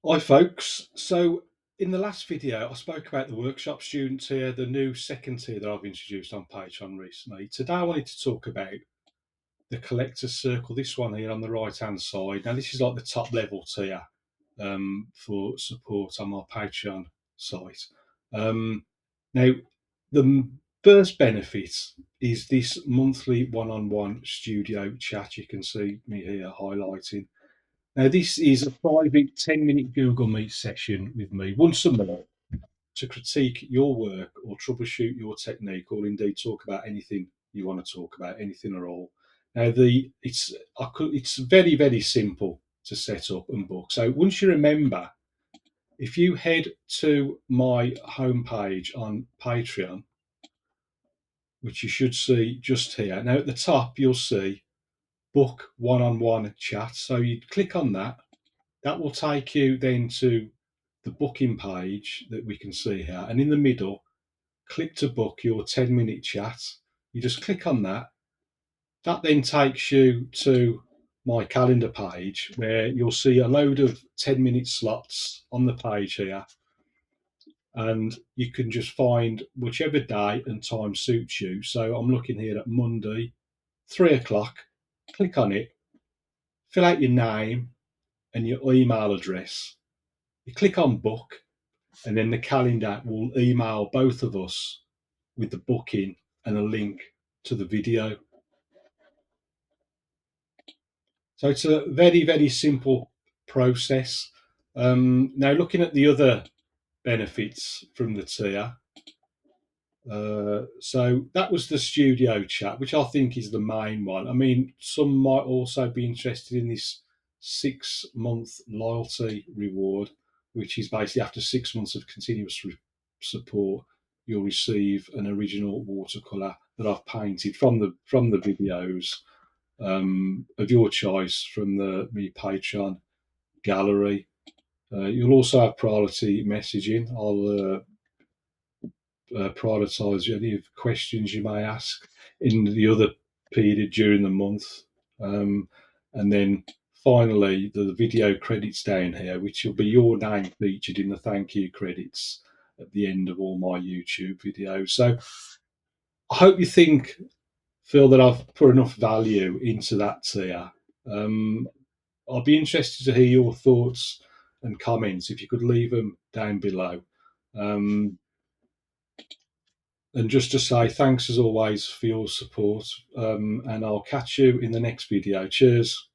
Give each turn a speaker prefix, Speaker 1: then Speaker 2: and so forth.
Speaker 1: Hi folks, so in the last video I spoke about the workshop student tier, the new second tier that I've introduced on Patreon recently. Today I wanted to talk about the collector's circle, this one here on the right hand side. Now this is like the top level tier for support on my Patreon site. Now the first benefit is this monthly one-on-one studio chat. You can see me here highlighting. Now, this is a private 10-minute Google Meet session with me once a month to critique your work or troubleshoot your technique, or indeed talk about anything you want to talk about, anything at all. Now, it's very simple to set up and book. So once you remember, if you head to my homepage on Patreon, which you should see just here. Now, at the top, you'll see book one-on-one chat. So you click on that. That will take you then to the booking page that we can see here. And in the middle, click to book your 10-minute chat. You just click on that. That then takes you to my calendar page where you'll see a load of 10-minute slots on the page here. And you can just find whichever day and time suits you. So I'm looking here at Monday, 3 o'clock. Click on it, fill out your name and your email address. You click on book, and then the calendar will email both of us with the booking and a link to the video. So it's a very simple process. Now, looking at the other benefits from the tier, so that was the studio chat, which I think is the main one. I mean, some might also be interested in this 6 month loyalty reward, which is basically after 6 months of continuous support, you'll receive an original watercolor that I've painted from the videos of your choice from the Patreon gallery. You'll also have priority messaging. I'll prioritise any questions you may ask in the other period during the month. And then finally, the video credits down here, which will be your name featured in the thank you credits at the end of all my YouTube videos. So I hope you feel that I've put enough value into that tier. I'll be interested to hear your thoughts and comments if you could leave them down below. And just to say thanks as always for your support, and I'll catch you in the next video. Cheers.